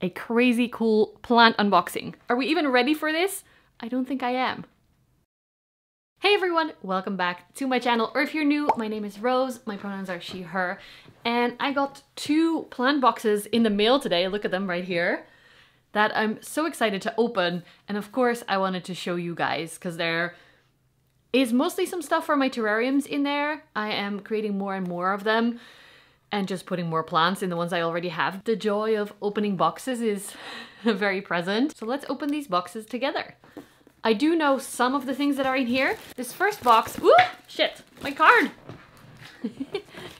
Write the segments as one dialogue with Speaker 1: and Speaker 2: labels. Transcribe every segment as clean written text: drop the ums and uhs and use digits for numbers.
Speaker 1: a crazy cool plant unboxing. Are we even ready for this? I don't think I am. Hey everyone, welcome back to my channel, or if you're new, my name is Rose, my pronouns are she, her, and I got 2 plant boxes in the mail today, look at them right here, that I'm so excited to open, and of course I wanted to show you guys, because there is mostly some stuff for my terrariums in there. I am creating more and more of them, and just putting more plants in the ones I already have. The joy of opening boxes is very present, so let's open these boxes together. I do know some of the things that are in here. This first box, ooh, shit, my card,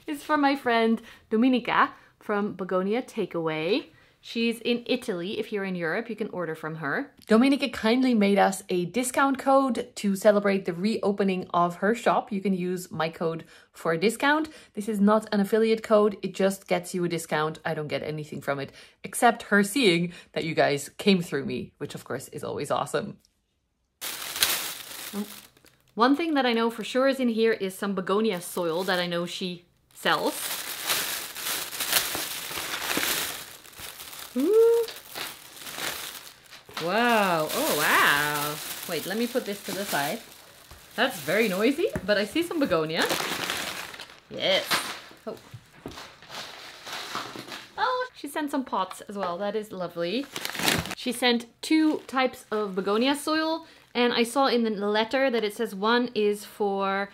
Speaker 1: is from my friend Dominica from Begonia Takeaway. She's in Italy. If you're in Europe, you can order from her. Dominica kindly made us a discount code to celebrate the reopening of her shop. You can use my code for a discount. This is not an affiliate code. It just gets you a discount. I don't get anything from it, except her seeing that you guys came through me, which of course is always awesome. One thing that I know for sure is in here is some begonia soil that I know she sells. Ooh. Wow. Oh, wow. Wait, let me put this to the side. That's very noisy, but I see some begonia. Yes. Oh. Oh, she sent some pots as well. That is lovely. She sent 2 types of begonia soil. And I saw in the letter that it says one is for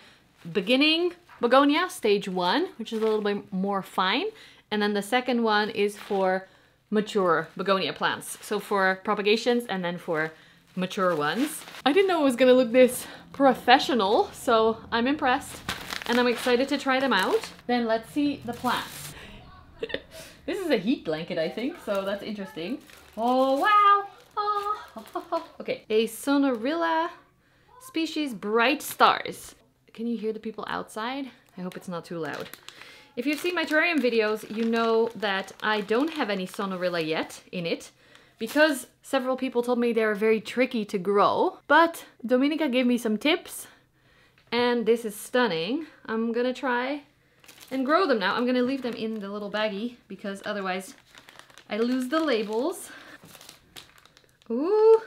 Speaker 1: beginning begonia, stage 1, which is a little bit more fine. And then the second one is for mature begonia plants. So for propagations and then for mature ones. I didn't know it was gonna look this professional, so I'm impressed. And I'm excited to try them out. Then let's see the plants. This is a heat blanket, I think, so that's interesting. Oh, wow. Oh. Okay, a Sonorilla species Bright Stars. Can you hear the people outside? I hope it's not too loud. If you've seen my terrarium videos, you know that I don't have any Sonorilla yet in it, because several people told me they're very tricky to grow. But Dominica gave me some tips, and this is stunning. I'm gonna try and grow them now. I'm gonna leave them in the little baggie, because otherwise I lose the labels. Ooh,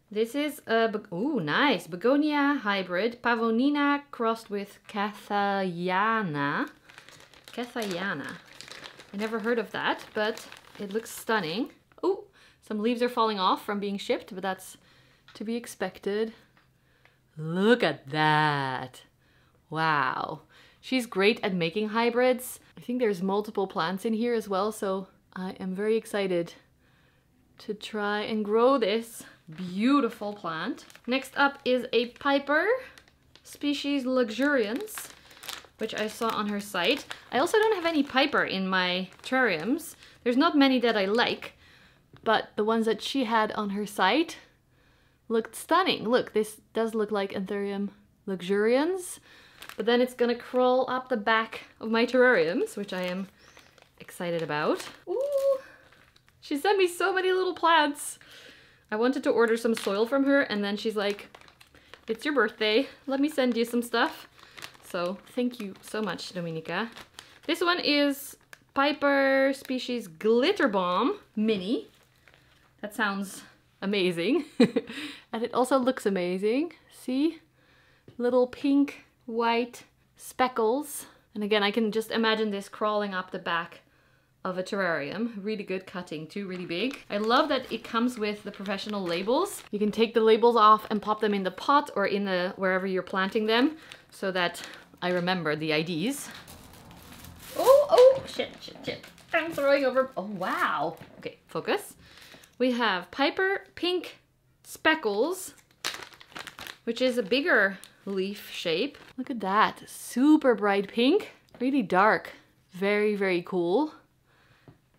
Speaker 1: this is a, ooh, nice, begonia hybrid, Pavonina crossed with Cathayana. Cathayana. I never heard of that, but it looks stunning. Ooh, some leaves are falling off from being shipped, but that's to be expected. Look at that. Wow. She's great at making hybrids. I think there's multiple plants in here as well, so I am very excited to try and grow this beautiful plant. Next up is a Piper species Luxuriance, which I saw on her site. I also don't have any Piper in my terrariums. There's not many that I like, but the ones that she had on her site looked stunning. Look, this does look like Anthurium luxurians, but then it's gonna crawl up the back of my terrariums, which I am excited about. Ooh. She sent me so many little plants. I wanted to order some soil from her, and then she's like, it's your birthday, let me send you some stuff. So thank you so much, Dominica. This one is Piper species Glitter Bomb Mini. That sounds amazing. And it also looks amazing. See? Little pink, white speckles. And again, I can just imagine this crawling up the back of a terrarium. Really good cutting too, really big. I love that it comes with the professional labels. You can take the labels off and pop them in the pot or in the wherever you're planting them, so that I remember the IDs. Oh, shit. I'm throwing over. Oh, wow. Okay, focus. We have Piper Pink Speckles, which is a bigger leaf shape. Look at that, super bright pink, really dark. Very, very cool.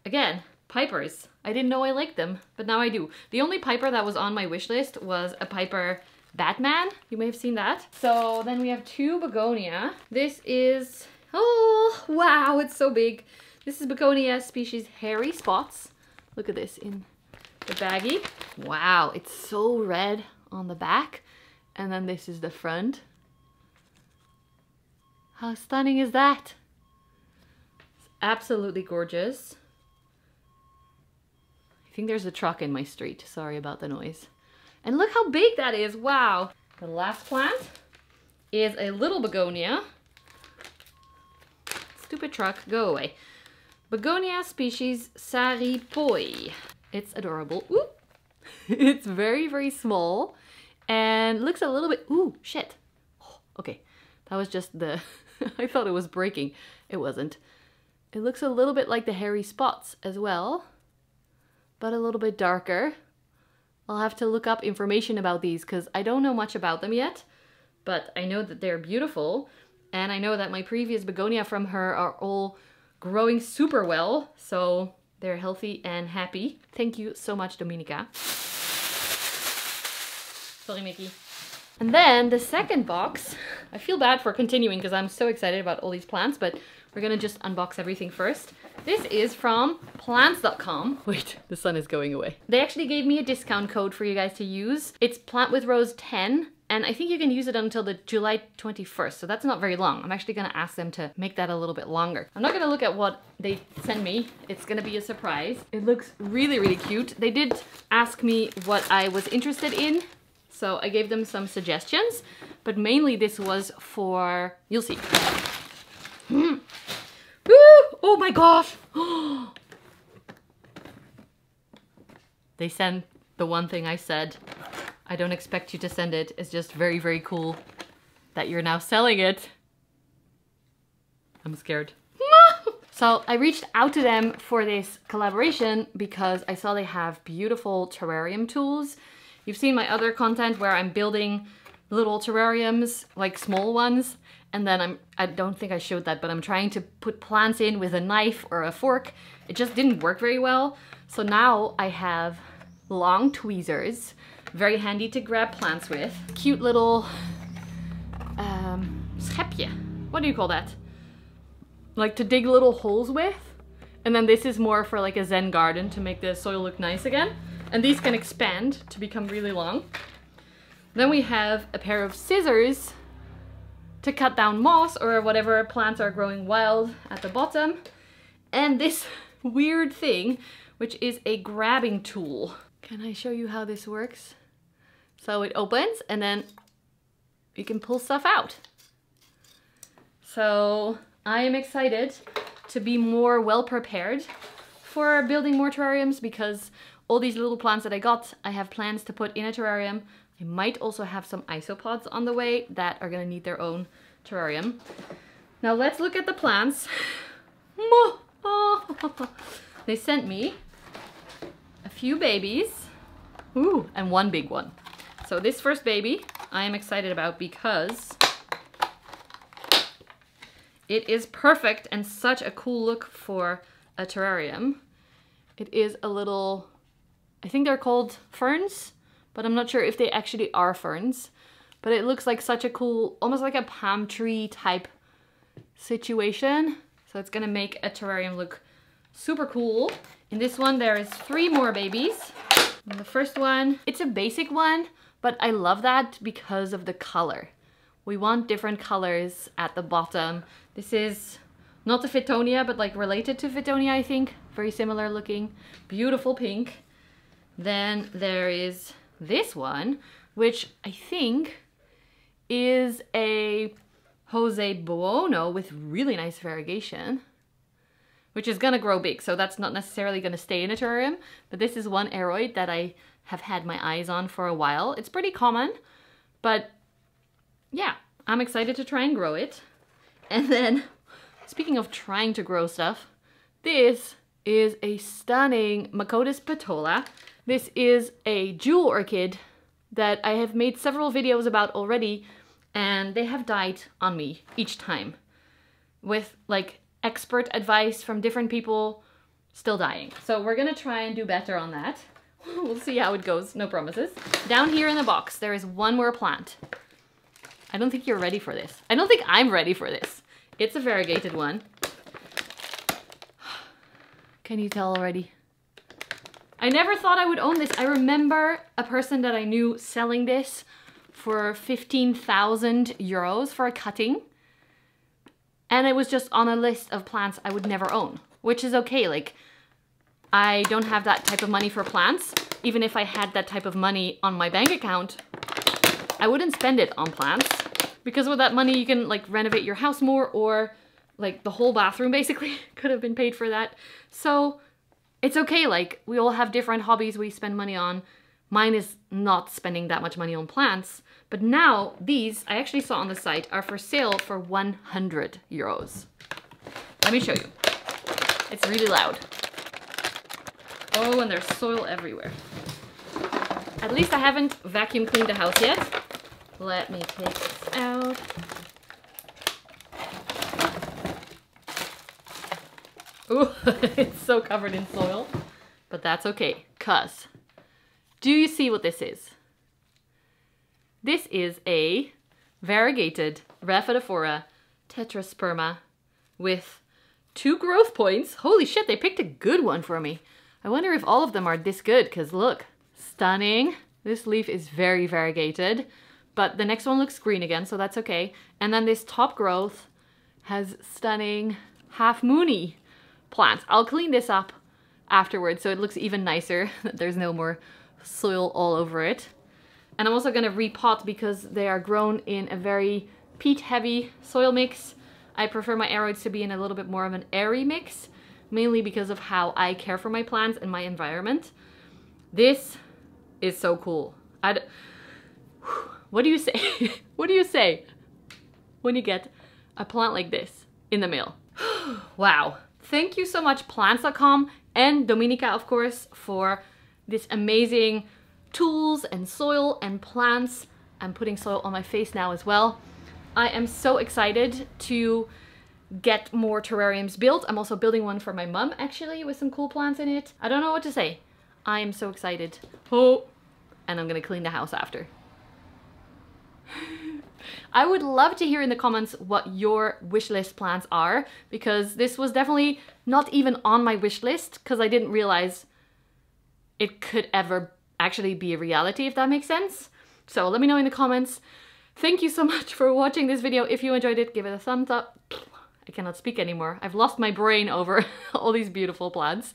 Speaker 1: Again, Pipers. I didn't know I liked them, but now I do. The only Piper that was on my wish list was a Piper Batman. You may have seen that. So then we have 2 begonia. This is, oh, wow, it's so big. This is begonia species Hairy Spots. Look at this in the baggie. Wow, it's so red on the back. And then this is the front. How stunning is that? It's absolutely gorgeous. I think there's a truck in my street. Sorry about the noise. And look how big that is. Wow. The last plant is a little begonia. Stupid truck, go away. Begonia species Saripoi. It's adorable. Ooh. It's very, very small and looks a little bit, ooh, shit. Oh, okay, that was just the, I thought it was breaking. It wasn't. It looks a little bit like the hairy spots as well, but a little bit darker. I'll have to look up information about these because I don't know much about them yet, but I know that they're beautiful. And I know that my previous begonia from her are all growing super well, so they're healthy and happy. Thank you so much, Dominica. Sorry, Mickey. And then the second box, I feel bad for continuing because I'm so excited about all these plants, but we're gonna just unbox everything first. This is from plants.com. Wait, the sun is going away. They actually gave me a discount code for you guys to use. It's Plant with Rose 10. And I think you can use it until the July 21st, so that's not very long. I'm actually gonna ask them to make that a little bit longer. I'm not gonna look at what they send me. It's gonna be a surprise. It looks really, really cute. They did ask me what I was interested in, so I gave them some suggestions, but mainly this was for, you'll see. Woo! Oh my gosh! They sent the one thing I said. I don't expect you to send it. It's just very, very cool that you're now selling it. I'm scared. So I reached out to them for this collaboration because I saw they have beautiful terrarium tools. You've seen my other content where I'm building little terrariums, like small ones. And then I don't think I showed that, but I'm trying to put plants in with a knife or a fork. It just didn't work very well. So now I have long tweezers. Very handy to grab plants with. Cute little schepje. What do you call that? Like to dig little holes with. And then this is more for like a Zen garden to make the soil look nice again. And these can expand to become really long. Then we have a pair of scissors to cut down moss or whatever plants are growing wild at the bottom. And this weird thing, which is a grabbing tool. Can I show you how this works? So it opens and then you can pull stuff out. So I am excited to be more well prepared for building more terrariums because all these little plants that I got, I have plans to put in a terrarium. I might also have some isopods on the way that are gonna need their own terrarium. Now let's look at the plants. They sent me a few babies. Ooh, and one big one. So this first baby I am excited about because it is perfect and such a cool look for a terrarium. It is a little, I think they're called ferns, but I'm not sure if they actually are ferns. But it looks like such a cool, almost like a palm tree type situation. So it's gonna make a terrarium look super cool. In this one there is 3 more babies. And the first one, it's a basic one, but I love that because of the color. We want different colors at the bottom. This is not a Fittonia, but like related to Fittonia, I think. Very similar looking, beautiful pink. Then there is this one, which I think is a Jose Buono with really nice variegation, which is gonna grow big. So that's not necessarily gonna stay in a terrarium, but this is one aroid that I have had my eyes on for a while. It's pretty common, but yeah, I'm excited to try and grow it. And then, speaking of trying to grow stuff, this is a stunning Macotis petola. This is a jewel orchid that I have made several videos about already, and they have died on me each time with like expert advice from different people, still dying. So we're gonna try and do better on that. We'll see how it goes, no promises. Down here in the box, there is one more plant. I don't think you're ready for this. I don't think I'm ready for this. It's a variegated one. Can you tell already? I never thought I would own this. I remember a person that I knew selling this for 15,000 euros for a cutting. And it was just on a list of plants I would never own, which is okay. Like, I don't have that type of money for plants. Even if I had that type of money on my bank account, I wouldn't spend it on plants. Because with that money, you can like renovate your house more, or like the whole bathroom basically could have been paid for that. So it's okay, like we all have different hobbies we spend money on. Mine is not spending that much money on plants. But now these, I actually saw on the site, are for sale for 100 euros. Let me show you. It's really loud. Oh, and there's soil everywhere. At least I haven't vacuum cleaned the house yet. Let me take this out. Ooh, it's so covered in soil. But that's okay, 'cause do you see what this is? This is a variegated Rhaphidophora tetrasperma with 2 growth points. Holy shit, they picked a good one for me. I wonder if all of them are this good, because look, stunning. This leaf is very variegated, but the next one looks green again, so that's okay. And then this top growth has stunning half-moony plants. I'll clean this up afterwards so it looks even nicer. There's no more soil all over it. And I'm also gonna repot because they are grown in a very peat-heavy soil mix. I prefer my aroids to be in a little bit more of an airy mix, mainly because of how I care for my plants and my environment. This is so cool. What do you say? What do you say when you get a plant like this in the mail? Wow. Thank you so much, plants.com and Dominica, of course, for this amazing tools and soil and plants. I'm putting soil on my face now as well. I am so excited to get more terrariums built. I'm also building one for my mum, actually, with some cool plants in it. I don't know what to say. I am so excited. Oh, and I'm gonna clean the house after. I would love to hear in the comments what your wish list plants are, because this was definitely not even on my wish list, because I didn't realize it could ever actually be a reality, if that makes sense. So let me know in the comments. Thank you so much for watching this video. If you enjoyed it, give it a thumbs up. I cannot speak anymore. I've lost my brain over all these beautiful plants.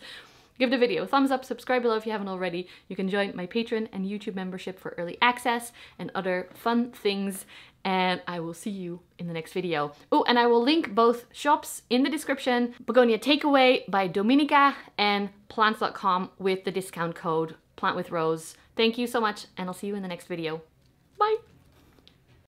Speaker 1: Give the video a thumbs up, subscribe below if you haven't already. You can join my Patreon and YouTube membership for early access and other fun things. And I will see you in the next video. Oh, and I will link both shops in the description. Begonia Takeaway by Dominica and plants.com with the discount code plantwithroos. Thank you so much, and I'll see you in the next video. Bye!